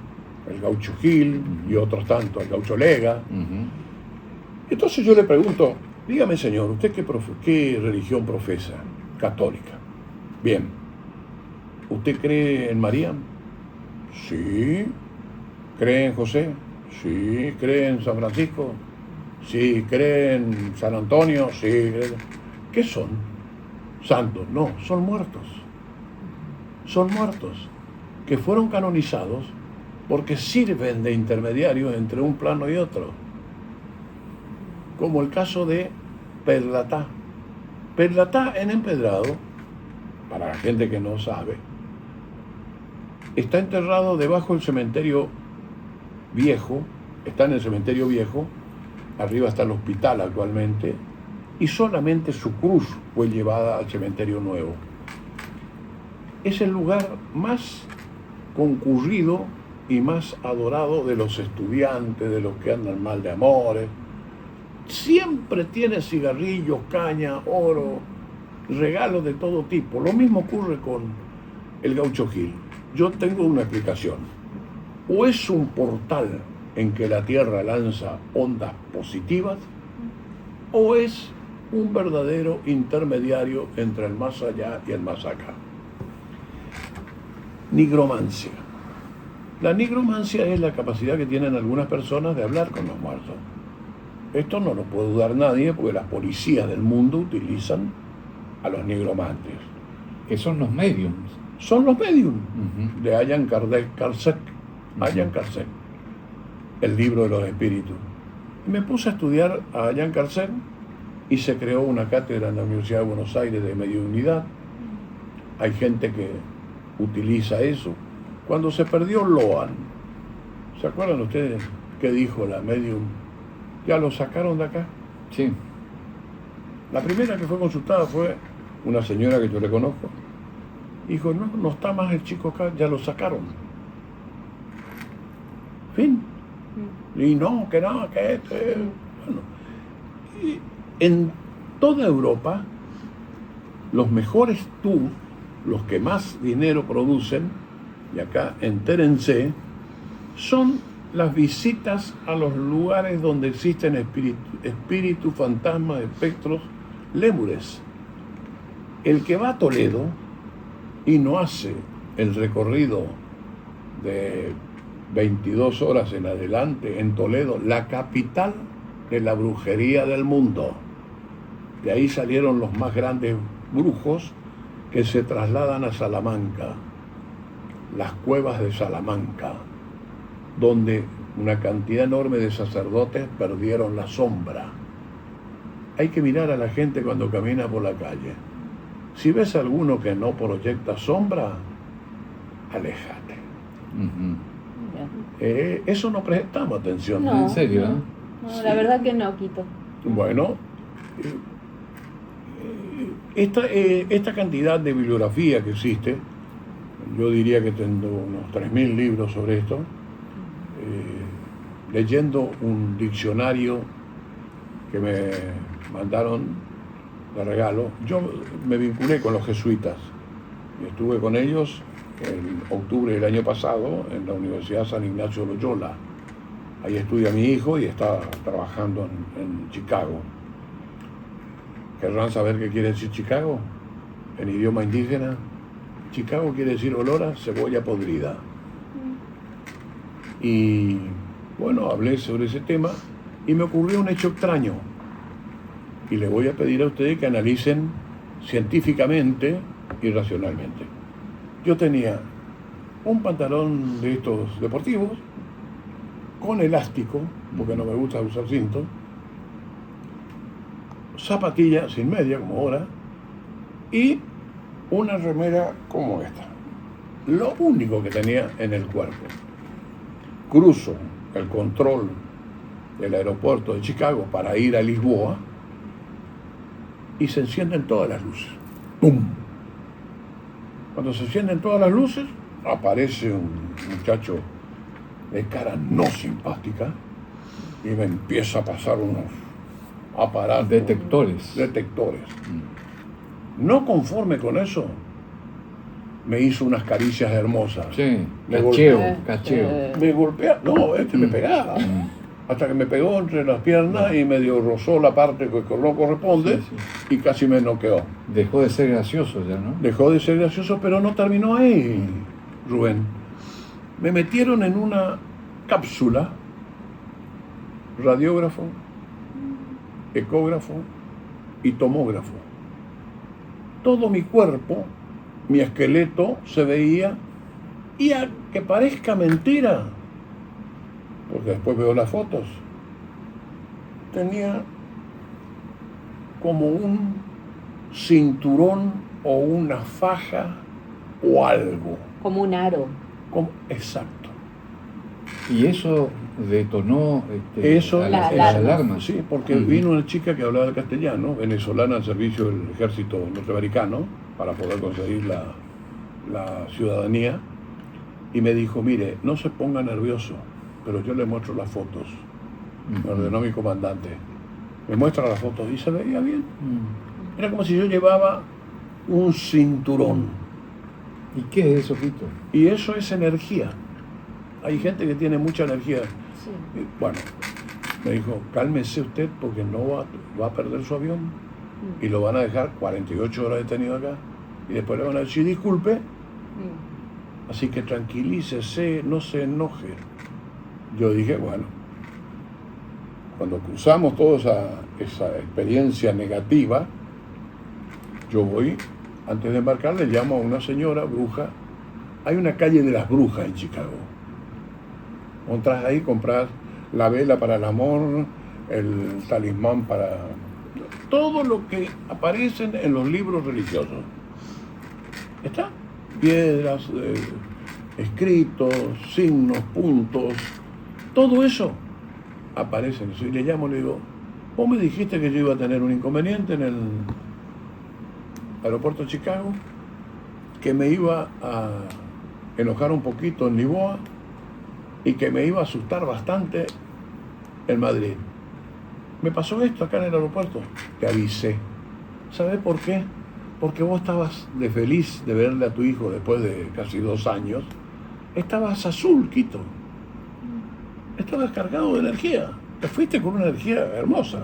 el Gaucho Gil y otros tantos, el Gaucho Lega. Entonces yo le pregunto, dígame señor, ¿usted qué religión profesa? Católica. Bien. ¿Usted cree en María? Sí. ¿Cree en José? Sí. ¿Cree en San Francisco? Sí. ¿Cree en San Antonio? Sí. ¿Qué son? Santos. No, son muertos. Son muertos que fueron canonizados porque sirven de intermediarios entre un plano y otro. Como el caso de Perlatá. Perlatá en Empedrado, para la gente que no sabe, está enterrado debajo del cementerio viejo, está en el cementerio viejo, arriba está el hospital actualmente, y solamente su cruz fue llevada al cementerio nuevo. Es el lugar más concurrido y más adorado de los estudiantes, de los que andan mal de amores. Siempre tiene cigarrillos, caña, oro, regalos de todo tipo. Lo mismo ocurre con el Gaucho Gil. Yo tengo una explicación. O es un portal en que la Tierra lanza ondas positivas, o es un verdadero intermediario entre el más allá y el más acá. Nigromancia. La nigromancia es la capacidad que tienen algunas personas de hablar con los muertos. Esto no lo puede dudar nadie porque las policías del mundo utilizan a los nigromantes. Que son los mediums. Son los mediums Uh-huh. de Allan Kardec, Allan Kardec, el libro de los espíritus. Y me puse a estudiar a Allan Kardec y se creó una cátedra en la Universidad de Buenos Aires de mediunidad. Hay gente que utiliza eso. Cuando se perdió Loan, ¿se acuerdan ustedes qué dijo la medium? Ya lo sacaron de acá. Sí. La primera que fue consultada fue una señora que yo le conozco. Dijo, no está más el chico acá, ya lo sacaron. Fin. Y no, que bueno. Y en toda Europa, los mejores tours, los que más dinero producen, y acá entérense, son las visitas a los lugares donde existen espíritus, fantasmas, espectros, lémures. El que va a Toledo y no hace el recorrido de 22 horas en adelante en Toledo, la capital de la brujería del mundo. De ahí salieron los más grandes brujos que se trasladan a Salamanca, las cuevas de Salamanca, donde una cantidad enorme de sacerdotes perdieron la sombra. Hay que mirar a la gente cuando camina por la calle. Si ves a alguno que no proyecta sombra, aléjate. Uh-huh. Eso no prestamos atención. No. ¿En serio? No, Sí. la verdad que no, Quito. Bueno, esta cantidad de bibliografía que existe, yo diría que tengo unos 3.000 libros sobre esto, leyendo un diccionario que me mandaron de regalo. Yo me vinculé con los jesuitas y estuve con ellos en octubre del año pasado en la Universidad San Ignacio de Loyola. Ahí estudia mi hijo y está trabajando en Chicago. ¿Querrán saber qué quiere decir Chicago? En idioma indígena, Chicago quiere decir olor a cebolla podrida. Y bueno, hablé sobre ese tema y me ocurrió un hecho extraño. Y le voy a pedir a ustedes que analicen científicamente y racionalmente. Yo tenía un pantalón de estos deportivos con elástico, porque no me gusta usar cinto, zapatillas sin media, como ahora, y una remera como esta. Lo único que tenía en el cuerpo. Cruzo el control del aeropuerto de Chicago para ir a Lisboa y se encienden todas las luces. ¡Pum! Cuando se encienden todas las luces, aparece un muchacho de cara no simpática y me empieza a pasar unos aparatos. Detectores. No conforme con eso, me hizo unas caricias hermosas. Sí, Me cacheo. Me golpea, no, me pegaba. Hasta que me pegó entre las piernas y medio rozó la parte que no corresponde, Sí, sí. y casi me noqueó. Dejó de ser gracioso ya, ¿no? Dejó de ser gracioso, pero no terminó ahí, Rubén. Me metieron en una cápsula, radiógrafo, ecógrafo y tomógrafo. Todo mi cuerpo, mi esqueleto se veía, y a que parezca mentira, porque después veo las fotos, tenía como un cinturón o una faja o algo. Como un aro. Exacto. Y eso detonó Eso, La las alarma. alarmas. Sí, porque Ujú. vino una chica que hablaba castellano, venezolana al servicio del ejército norteamericano, para poder conseguir la ciudadanía, y me dijo, mire, no se ponga nervioso, pero yo le muestro las fotos. Me ordenó mi comandante. Me muestra las fotos y se veía bien. Era como si yo llevaba un cinturón. ¿Y qué es eso, Quito? Y eso es energía. Hay gente que tiene mucha energía. Sí. Y, bueno, me dijo, cálmese usted porque no va a perder su avión y lo van a dejar 48 horas detenido acá. Y después le van a decir, disculpe, así que tranquilícese, no se enoje. Yo dije, bueno, cuando cruzamos toda esa experiencia negativa, yo voy, antes de embarcar, le llamo a una señora bruja. Hay una calle de las brujas en Chicago. Entras ahí, compras la vela para el amor, el talismán para... todo lo que aparece en los libros religiosos. Está. Piedras, escritos, signos, puntos, todo eso aparece en eso. Y le llamo y le digo, vos me dijiste que yo iba a tener un inconveniente en el aeropuerto de Chicago, que me iba a enojar un poquito en Lisboa y que me iba a asustar bastante en Madrid. Me pasó esto acá en el aeropuerto. Te avisé. ¿Sabés por qué? Porque vos estabas de feliz de verle a tu hijo después de casi 2 años. Estabas azul, Quito. Estabas cargado de energía. Te fuiste con una energía hermosa.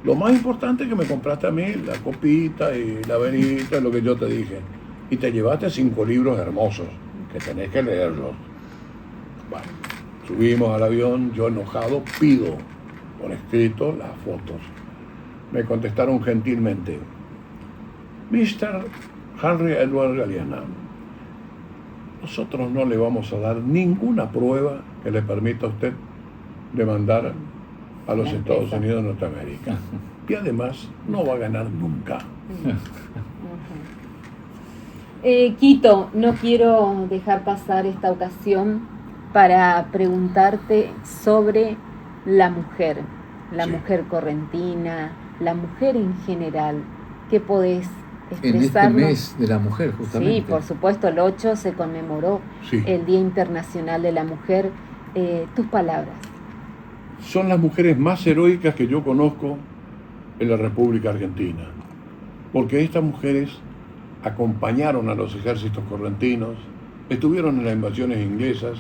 Lo más importante es que me compraste a mí la copita y la velita, lo que yo te dije. Y te llevaste 5 libros hermosos, que tenés que leerlos. Bueno, subimos al avión, yo enojado pido por escrito las fotos. Me contestaron gentilmente, Mr. Henry Edward Galeana, nosotros no le vamos a dar ninguna prueba que le permita a usted demandar a los Estados Unidos de Norteamérica. Y además no va a ganar nunca. Quito, no quiero dejar pasar esta ocasión para preguntarte sobre la mujer correntina, la mujer en general. ¿Qué podés expresarnos? En este mes de la mujer, justamente. Sí, por supuesto, el 8 se conmemoró el Día Internacional de la Mujer. Tus palabras. Son las mujeres más heroicas que yo conozco en la República Argentina, porque estas mujeres acompañaron a los ejércitos correntinos, estuvieron en las invasiones inglesas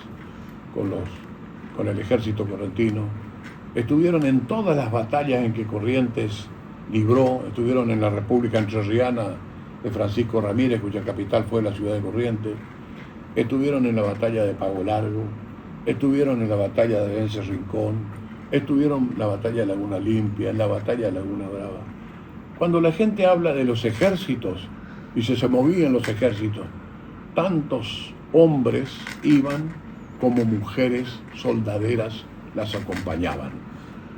con el ejército correntino, estuvieron en todas las batallas en que Corrientes libró, estuvieron en la República Entrerriana de Francisco Ramírez, cuya capital fue la ciudad de Corrientes, estuvieron en la batalla de Pago Largo, estuvieron en la batalla de Vence Rincón, estuvieron en la batalla de Laguna Limpia, en la batalla de Laguna Brava. Cuando la gente habla de los ejércitos, dice, se movían los ejércitos, tantos hombres iban como mujeres soldaderas las acompañaban.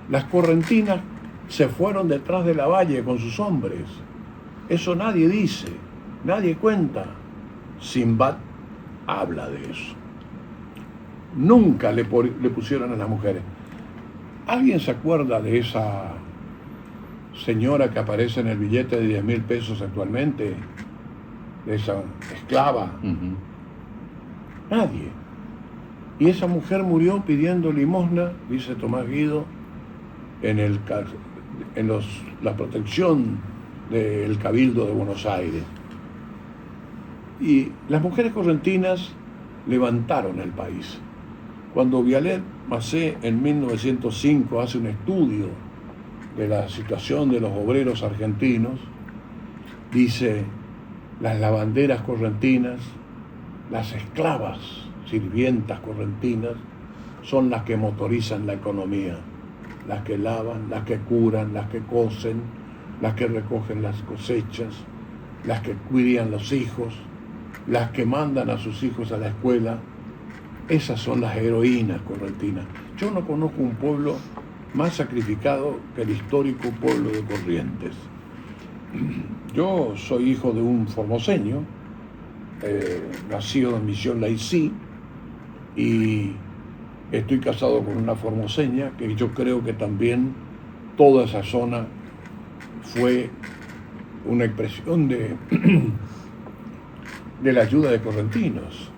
Las correntinas se fueron detrás de la valle con sus hombres. Eso nadie dice, nadie cuenta. Simbad habla de eso. Nunca le pusieron a las mujeres. ¿Alguien se acuerda de esa señora que aparece en el billete de 10.000 pesos actualmente? De esa esclava. Nadie. Y esa mujer murió pidiendo limosna, dice Tomás Guido, en la protección del Cabildo de Buenos Aires. Y las mujeres correntinas levantaron el país. Cuando Vialet Macé en 1905 hace un estudio de la situación de los obreros argentinos, dice, las lavanderas correntinas, las esclavas sirvientas correntinas, son las que motorizan la economía, las que lavan, las que curan, las que cosen, las que recogen las cosechas, las que cuidan los hijos, las que mandan a sus hijos a la escuela. Esas son las heroínas correntinas. Yo no conozco un pueblo más sacrificado que el histórico pueblo de Corrientes. Yo soy hijo de un formoseño, nacido en Misión Laicí, y Estoy casado con una formoseña, que yo creo que también toda esa zona fue una expresión de la ayuda de correntinos.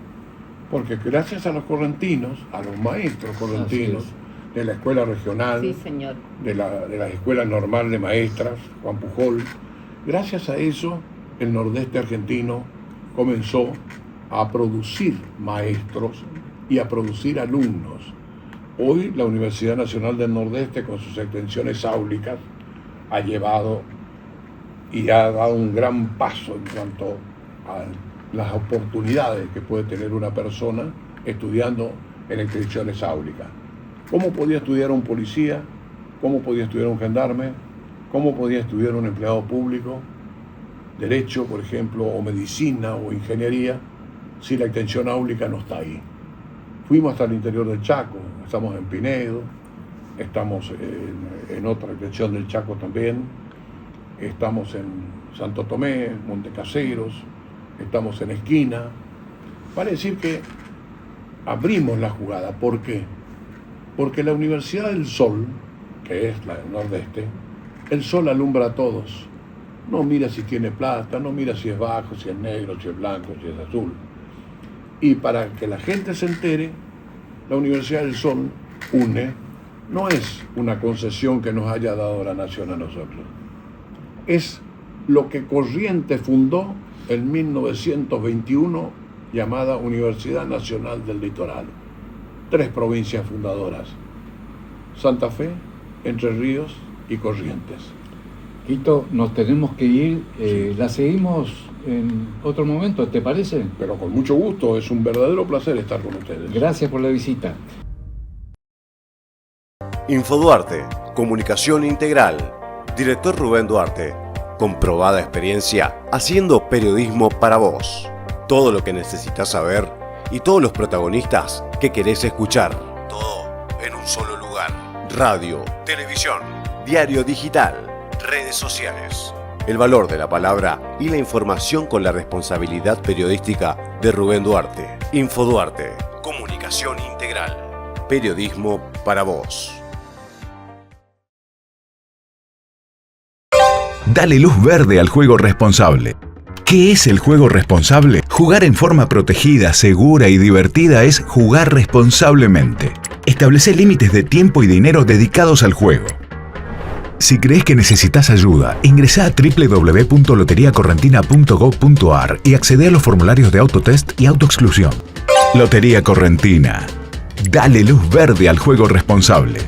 Porque gracias a los correntinos, a los maestros correntinos, de la escuela regional, Sí, señor. de la escuela normal de maestras, Juan Pujol, gracias a eso el nordeste argentino comenzó a producir maestros y a producir alumnos. Hoy la Universidad Nacional del Nordeste, con sus extensiones áulicas, ha llevado y ha dado un gran paso en cuanto a las oportunidades que puede tener una persona estudiando en extensiones áulicas. ¿Cómo podía estudiar un policía? ¿Cómo podía estudiar un gendarme? ¿Cómo podía estudiar un empleado público? Derecho, por ejemplo, o medicina o ingeniería, si la extensión áulica no está ahí. Fuimos hasta el interior del Chaco, estamos en Pinedo, estamos en otra extensión del Chaco también, estamos en Santo Tomé, Montecaseros, estamos en Esquina. Vale decir que abrimos la jugada. ¿Por qué? Porque la Universidad del Sol, que es la del Nordeste, el sol alumbra a todos. No mira si tiene plata, no mira si es bajo, si es negro, si es blanco, si es azul. Y para que la gente se entere, la Universidad del Sol UNE no es una concesión que nos haya dado la nación a nosotros. Es lo que Corrientes fundó en 1921, llamada Universidad Nacional del Litoral. 3 provincias fundadoras: Santa Fe, Entre Ríos y Corrientes. Quito, nos tenemos que ir. La seguimos en otro momento, ¿te parece? Pero con mucho gusto, es un verdadero placer estar con ustedes. Gracias por la visita. Infoduarte, comunicación integral. Director Rubén Duarte. Comprobada experiencia haciendo periodismo para vos. Todo lo que necesitas saber y todos los protagonistas que querés escuchar. Todo en un solo lugar. Radio, televisión, diario digital, redes sociales. El valor de la palabra y la información con la responsabilidad periodística de Rubén Duarte. Infoduarte, comunicación integral. Periodismo para vos. Dale luz verde al juego responsable. ¿Qué es el juego responsable? Jugar en forma protegida, segura y divertida es jugar responsablemente. Establece límites de tiempo y dinero dedicados al juego. Si crees que necesitas ayuda, ingresa a www.loteriacorrentina.gov.ar y accede a los formularios de autotest y autoexclusión. Lotería Correntina. Dale luz verde al juego responsable.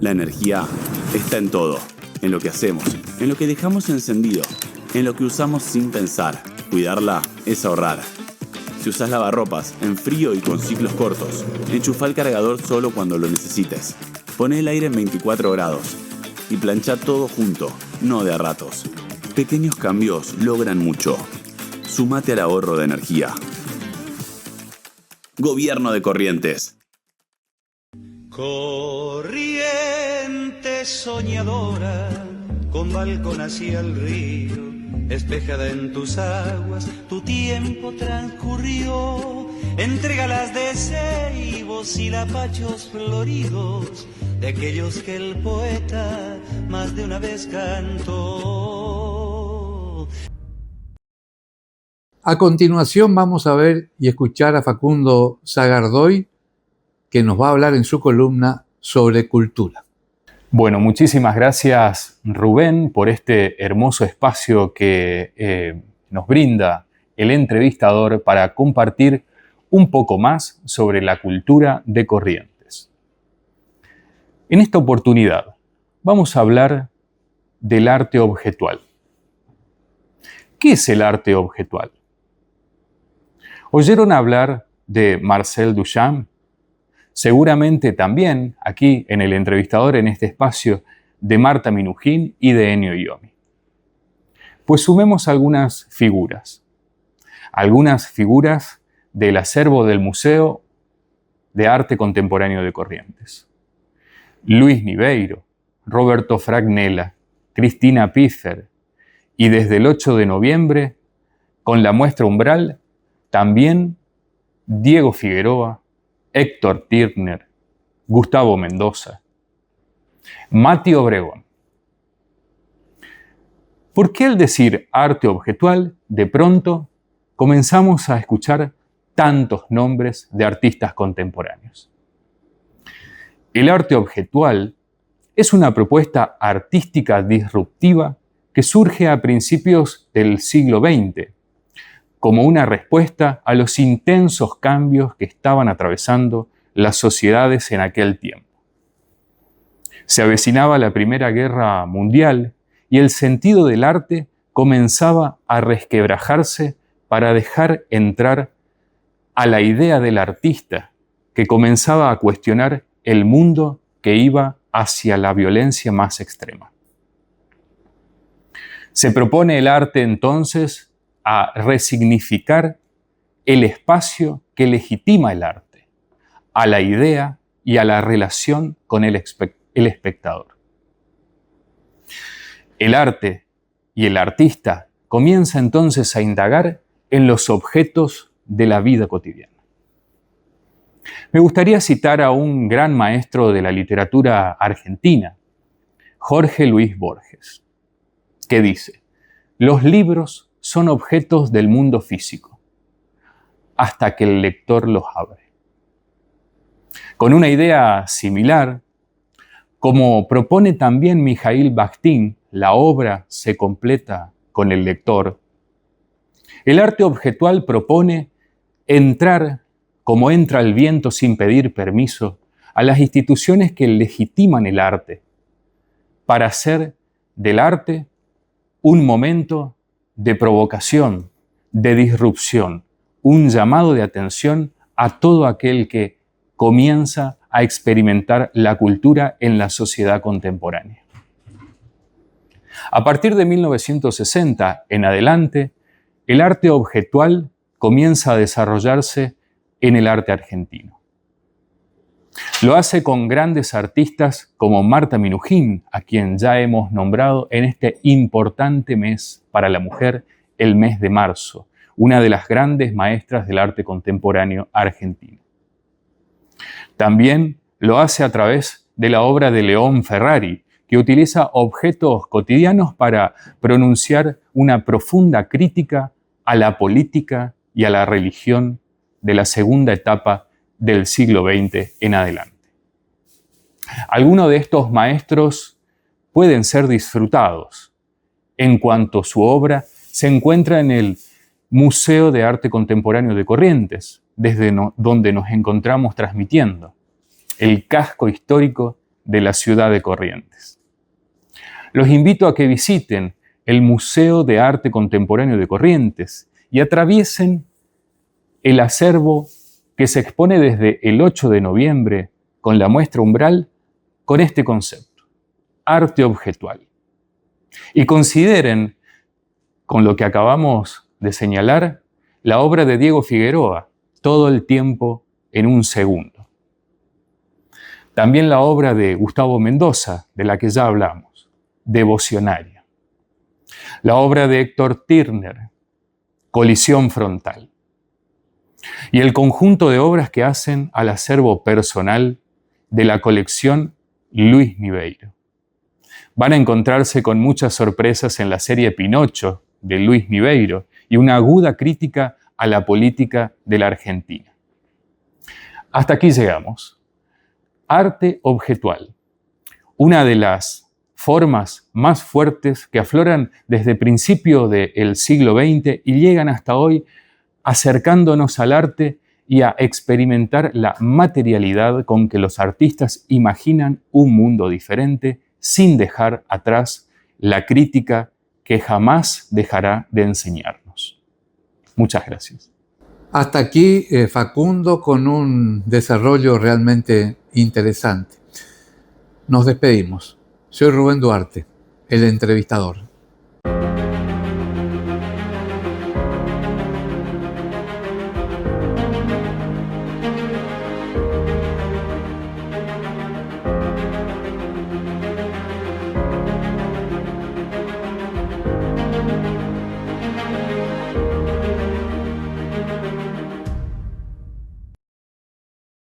La energía está en todo, en lo que hacemos, en lo que dejamos encendido, en lo que usamos sin pensar. Cuidarla es ahorrar. Si usas lavarropas en frío y con ciclos cortos, enchufa el cargador solo cuando lo necesites. Poné el aire en 24 grados y plancha todo junto, no de a ratos. Pequeños cambios logran mucho. Súmate al ahorro de energía. Gobierno de Corrientes. Corriente soñadora, con balcón hacia el río, espejada en tus aguas, tu tiempo transcurrió entre galas de ceibos y lapachos floridos, de aquellos que el poeta más de una vez cantó. A continuación vamos a ver y escuchar a Facundo Sagardoy, que nos va a hablar en su columna sobre cultura. Bueno, muchísimas gracias, Rubén, por este hermoso espacio que nos brinda el entrevistador para compartir un poco más sobre la cultura de Corrientes. En esta oportunidad vamos a hablar del arte objetual. ¿Qué es el arte objetual? ¿Oyeron hablar de Marcel Duchamp? Seguramente también aquí en el entrevistador, en este espacio, de Marta Minujín y de Ennio Iommi. Pues sumemos algunas figuras del acervo del Museo de Arte Contemporáneo de Corrientes. Luis Niveiro, Roberto Fragnella, Cristina Piffer y desde el 8 de noviembre, con la muestra Umbral, también Diego Figueroa, Héctor Tirner, Gustavo Mendoza, Mati Obregón. ¿Por qué al decir arte objetual, de pronto comenzamos a escuchar tantos nombres de artistas contemporáneos? El arte objetual es una propuesta artística disruptiva que surge a principios del siglo XX, como una respuesta a los intensos cambios que estaban atravesando las sociedades en aquel tiempo. Se avecinaba la Primera Guerra Mundial y el sentido del arte comenzaba a resquebrajarse para dejar entrar a la idea del artista, que comenzaba a cuestionar el mundo que iba hacia la violencia más extrema. Se propone el arte entonces a resignificar el espacio que legitima el arte, a la idea y a la relación con el espectador. El arte y el artista comienza entonces a indagar en los objetos de la vida cotidiana. Me gustaría citar a un gran maestro de la literatura argentina, Jorge Luis Borges, que dice: los libros son objetos del mundo físico, hasta que el lector los abre. Con una idea similar, como propone también Mikhail Bakhtin, la obra se completa con el lector. El arte objetual propone entrar, como entra el viento sin pedir permiso, a las instituciones que legitiman el arte, para hacer del arte un momento de provocación, de disrupción, un llamado de atención a todo aquel que comienza a experimentar la cultura en la sociedad contemporánea. A partir de 1960 en adelante, el arte objetual comienza a desarrollarse en el arte argentino. Lo hace con grandes artistas como Marta Minujín, a quien ya hemos nombrado en este importante mes para la mujer, el mes de marzo, una de las grandes maestras del arte contemporáneo argentino. También lo hace a través de la obra de León Ferrari, que utiliza objetos cotidianos para pronunciar una profunda crítica a la política y a la religión de la segunda etapa del siglo XX en adelante. Algunos de estos maestros pueden ser disfrutados, en cuanto su obra se encuentra en el Museo de Arte Contemporáneo de Corrientes, desde donde nos encontramos transmitiendo, el casco histórico de la ciudad de Corrientes. Los invito a que visiten el Museo de Arte Contemporáneo de Corrientes y atraviesen el acervo que se expone desde el 8 de noviembre con la muestra Umbral con este concepto, arte objetual. Y consideren, con lo que acabamos de señalar, la obra de Diego Figueroa, Todo el tiempo en un segundo. También la obra de Gustavo Mendoza, de la que ya hablamos, Devocionario. La obra de Héctor Tirner, Colisión frontal. Y el conjunto de obras que hacen al acervo personal de la colección Luis Niveiro. Van a encontrarse con muchas sorpresas en la serie Pinocho de Luis Niveiro y una aguda crítica a la política de la Argentina. Hasta aquí llegamos. Arte objetual, una de las formas más fuertes que afloran desde el principio del siglo XX y llegan hasta hoy acercándonos al arte y a experimentar la materialidad con que los artistas imaginan un mundo diferente sin dejar atrás la crítica que jamás dejará de enseñarnos. Muchas gracias. Hasta aquí, Facundo, con un desarrollo realmente interesante. Nos despedimos. Soy Rubén Duarte, el entrevistador.